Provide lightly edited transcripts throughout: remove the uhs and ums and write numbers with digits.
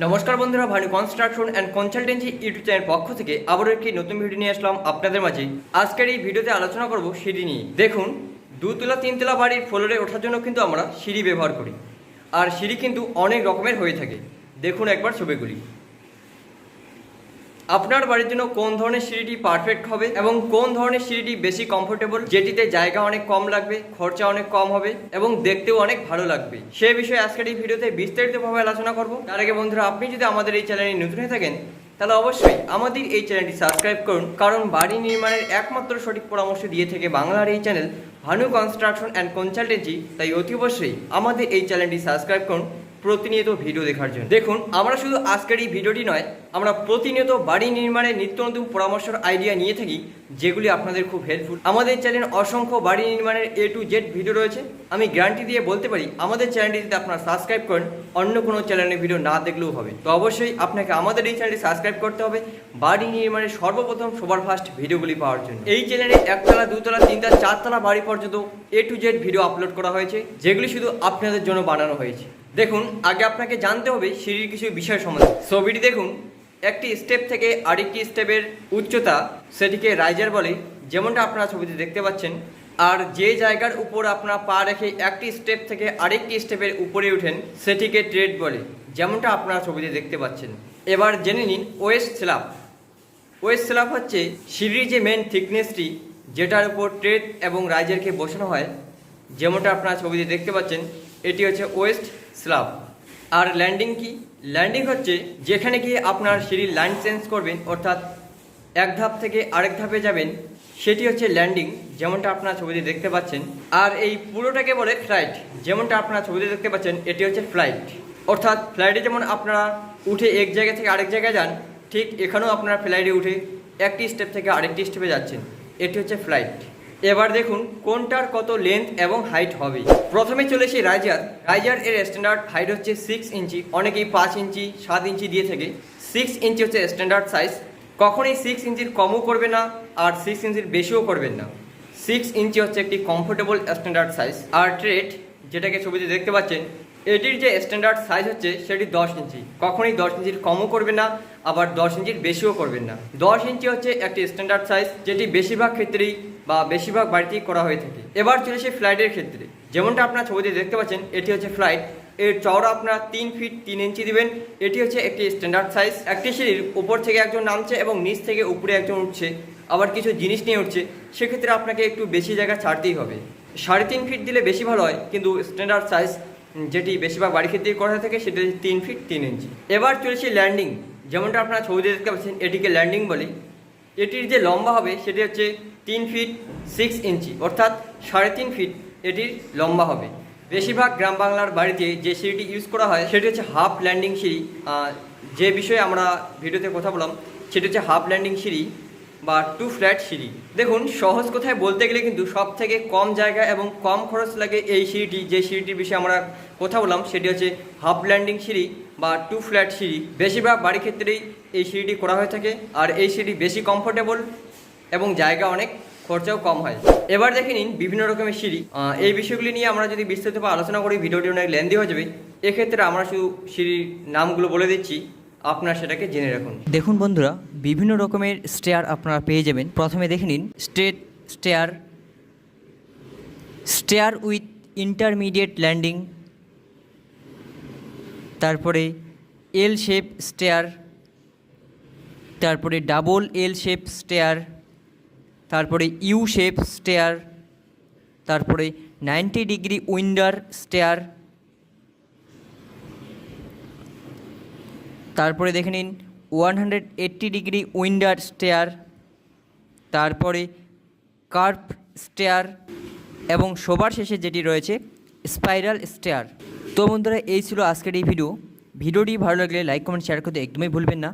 নমস্কার বন্ধুরা, Bhanu construction and consultancy YouTube channel পক্ষ থেকে আবারও একটি নতুন ভিডিও নিয়ে আসলাম আপনাদের মাঝে। আজকের এই ভিডিওতে আলোচনা করব সিঁড়ি নিয়ে। দেখুন, দুতলা তিনতলা বাড়ির ফ্লোরে ওঠার জন্য কিন্তু আমরা সিঁড়ি ব্যবহার করি, আর সিঁড়ি কিন্তু অনেক রকমের হয়ে থাকে। দেখুন একবার ছবিগুলি। আপনার বাড়ির জন্য কোন ধরনের সিঁড়িটি পারফেক্ট হবে এবং কোন ধরনের সিঁড়িটি বেশি কমফোর্টেবল, যেটিতে জায়গা অনেক কম লাগবে, খরচা অনেক কম হবে এবং দেখতেও অনেক ভালো লাগবে, সে বিষয়ে আজকের এই ভিডিওতে বিস্তারিতভাবে আলোচনা করব। তার আগে বন্ধুরা, আপনি যদি আমাদের এই চ্যানেলে নতুন হয়ে থাকেন তাহলে অবশ্যই আমাদের এই চ্যানেলটি সাবস্ক্রাইব করুন, কারণ বাড়ি নির্মাণের একমাত্র সঠিক পরামর্শ দিয়ে থাকে বাংলার এই channel Bhanu construction and consultancy. তাই অতি অবশ্যই আমাদের এই চ্যানেলটি সাবস্ক্রাইব করুন প্রতিনিয়ত ভিডিও দেখার জন্য। দেখুন, আমরা শুধু আজকের এই ভিডিওটি নয়, আমরা প্রতিনিয়ত বাড়ি নির্মাণের নিত্য নতুন পরামর্শের আইডিয়া নিয়ে থাকি, যেগুলি আপনাদের খুব হেল্পফুল। আমাদের চ্যানেলে অসংখ্য বাড়ি নির্মাণের A to Z ভিডিও রয়েছে। আমি গ্যারান্টি দিয়ে বলতে পারি, আমাদের চ্যানেলটি যদি আপনারা সাবস্ক্রাইব করেন, অন্য কোনো চ্যানেলের ভিডিও না দেখলেও হবে। তো অবশ্যই আপনাকে আমাদের এই চ্যানেলটি সাবস্ক্রাইব করতে হবে বাড়ি নির্মাণের সর্বপ্রথম সবার ফার্স্ট ভিডিওগুলি পাওয়ার জন্য। এই চ্যানেলে একতলা, দুতলা, তিনতলা, চারতলা বাড়ি পর্যন্ত A to Z video upload করা হয়েছে, যেগুলি শুধু আপনাদের জন্য বানানো হয়েছে। দেখুন, আগে আপনাকে জানতে হবে সিঁড়ির কিছু বিষয় সম্বন্ধে। ছবিটি দেখুন, একটি স্টেপ থেকে আরেকটি স্টেপের উচ্চতা, সেটিকে রাইজার বলে, যেমনটা আপনারা ছবিতে দেখতে পাচ্ছেন। আর যে জায়গার উপর আপনারা পা রেখে একটি স্টেপ থেকে আরেকটি স্টেপের উপরে উঠেন, সেটিকে ট্রেড বলে, যেমনটা আপনারা ছবিতে দেখতে পাচ্ছেন। এবার জেনে নিন ওয়েস্ট স্ল্যাব। ওয়েস্ট স্ল্যাব হচ্ছে সিঁড়ির যে মেন থিকনেসটি, যেটার উপর ট্রেড এবং রাইজারকে বসানো হয়, যেমনটা আপনারা ছবিতে দেখতে পাচ্ছেন। এটি হচ্ছে ওয়েস্ট স্ল্যাব। আর ল্যান্ডিং কি? ল্যান্ডিং হচ্ছে যেখানে গিয়ে আপনার সিঁড়ির লাইন চেঞ্জ করবেন, অর্থাৎ এক ধাপ থেকে আরেক ধাপে যাবেন, সেটি হচ্ছে ল্যান্ডিং, যেমনটা আপনারা ছবিতে দেখতে পাচ্ছেন। আর এই পুরোটাকে বলে ফ্লাইট, যেমনটা আপনারা ছবিতে দেখতে পাচ্ছেন। এটি হচ্ছে ফ্লাইট, অর্থাৎ ফ্লাইটে যেমন আপনারা উঠে এক জায়গা থেকে আরেক জায়গায় যান, ঠিক এখানেও আপনারা ফ্লাইটে উঠে একটি স্টেপ থেকে আরেকটি স্টেপে যাচ্ছেন। এটি হচ্ছে ফ্লাইট। এবার দেখুন কোনটার কত লেন্থ এবং হাইট হবে। প্রথমে চলে এসে রাইজার। রাইজার এর স্ট্যান্ডার্ড হাইট হচ্ছে 6 ইঞ্চি, অনেকেই 5 ইঞ্চি 7 ইঞ্চি দিয়ে থাকে। 6 ইঞ্চি হচ্ছে স্ট্যান্ডার্ড সাইজ। কখনোই 6 ইঞ্চির কমও করবে না, আর 6 ইঞ্চির বেশিও করবেন না। 6 ইঞ্চি হচ্ছে একটি কমফোর্টেবল স্ট্যান্ডার্ড সাইজ। আর ট্রেড, যেটাকে ছবিতে দেখতে পাচ্ছেন, এটির যে স্ট্যান্ডার্ড সাইজ হচ্ছে সেটি 10 ইঞ্চি। কখনোই 10 ইঞ্চির কমও করবেন না, আবার 10 ইঞ্চির বেশিও করবেন না। 10 ইঞ্চি হচ্ছে একটি স্ট্যান্ডার্ড সাইজ, যেটি বেশিরভাগ ক্ষেত্রেই বা বেশিরভাগ বাড়িতেই করা হয়ে থাকে। এবার চলে সেই ফ্লাইটের ক্ষেত্রে, যেমনটা আপনার ছবিতে দেখতে পাচ্ছেন। এটি হচ্ছে ফ্লাইট। এর চওড়া আপনারা 3 ফিট 3 ইঞ্চি দিবেন। এটি হচ্ছে একটি স্ট্যান্ডার্ড সাইজ। একটি সিঁড়ির উপর থেকে একজন নামছে এবং নিচ থেকে উপরে একজন উঠছে, আবার কিছু জিনিস নিয়ে উঠছে, সেক্ষেত্রে আপনাকে একটু বেশি জায়গা ছাড়তেই হবে। 3.5 ফিট দিলে বেশি ভালো হয়, কিন্তু স্ট্যান্ডার্ড সাইজ যেটি বেশিরভাগ বাড়ি ক্ষেত্রেই করা থাকে, সেটি হচ্ছে 3 ফিট 3 ইঞ্চি। এবার চলেছে ল্যান্ডিং, যেমনটা আপনারা ছবিতে দেখতে পাচ্ছেন। এটিকে ল্যান্ডিং বলে। এটির যে লম্বা হবে সেটি হচ্ছে 3 ফিট 6 ইঞ্চি, অর্থাৎ 3.5 ফিট এটির লম্বা হবে। বেশিরভাগ গ্রাম বাংলার বাড়িতে যে সিঁড়িটি ইউজ করা হয় সেটি হচ্ছে হাফ ল্যান্ডিং সিঁড়ি। যে বিষয়ে আমরা ভিডিওতে কথা বললাম সেটি হচ্ছে হাফ ল্যান্ডিং সিঁড়ি বা 2 ফ্ল্যাট সিঁড়ি। দেখুন, সহজ কথায় বলতে গেলে কিন্তু সব থেকে কম জায়গা এবং কম খরচ লাগে এই সিঁড়িটি। যে সিঁড়িটির বিষয়ে আমরা কথা বললাম সেটি হচ্ছে হাফ ল্যান্ডিং সিঁড়ি বা 2 ফ্ল্যাট সিঁড়ি। বেশিরভাগ বাড়ি ক্ষেত্রেই এই সিঁড়িটি করা হয়ে থাকে, আর এই সিঁড়ি বেশি কমফোর্টেবল এবং জায়গা অনেক খরচাও কম হয়। এবার দেখে নিন বিভিন্ন রকমের সিঁড়ি। এই বিষয়গুলি নিয়ে আমরা যদি বিস্তারিতভাবে আলোচনা করি, ভিডিওটি অনেক লেন্দি হয়ে যাবে। এক্ষেত্রে আমরা শুধু সিঁড়ির নামগুলো বলে দিচ্ছি, আপনারা সেটাকে জেনে রাখুন। দেখুন বন্ধুরা, বিভিন্ন রকমের স্টেয়ার আপনারা পেয়ে যাবেন। প্রথমে দেখে নিন straight stair, stair with intermediate landing, তারপরে এল শেপ স্টেয়ার, তারপরে ডাবল এল শেপ স্টেয়ার, তারপরে ইউ শেপ স্টেয়ার, তারপরে 90 ডিগ্রি উইন্ডার স্টেয়ার, তারপরে দেখে নিন 180 ডিগ্রি উইন্ডার স্টেয়ার, তারপরে কার্ভ স্টেয়ার, এবং সবার শেষে যেটি রয়েছে স্পাইরাল স্টেয়ার। তো বন্ধুরা, এই ছিল আজকের এই ভিডিওটি ভালো লাগলে লাইক কমেন্ট শেয়ার করতে একদমই ভুলবেন না।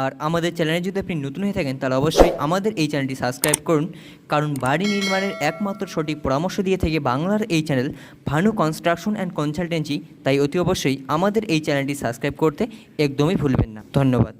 আর আমাদের চ্যানেলে যদি আপনি নতুন হয়ে থাকেন তাহলে অবশ্যই আমাদের এই চ্যানেলটি সাবস্ক্রাইব করুন, কারণ বাড়ি নির্মাণের একমাত্র সঠিক পরামর্শ দিয়ে থাকে বাংলার এই channel Bhanu construction and consultancy. তাই অতি অবশ্যই আমাদের এই চ্যানেলটি সাবস্ক্রাইব করতে একদমই ভুলবেন না। ধন্যবাদ।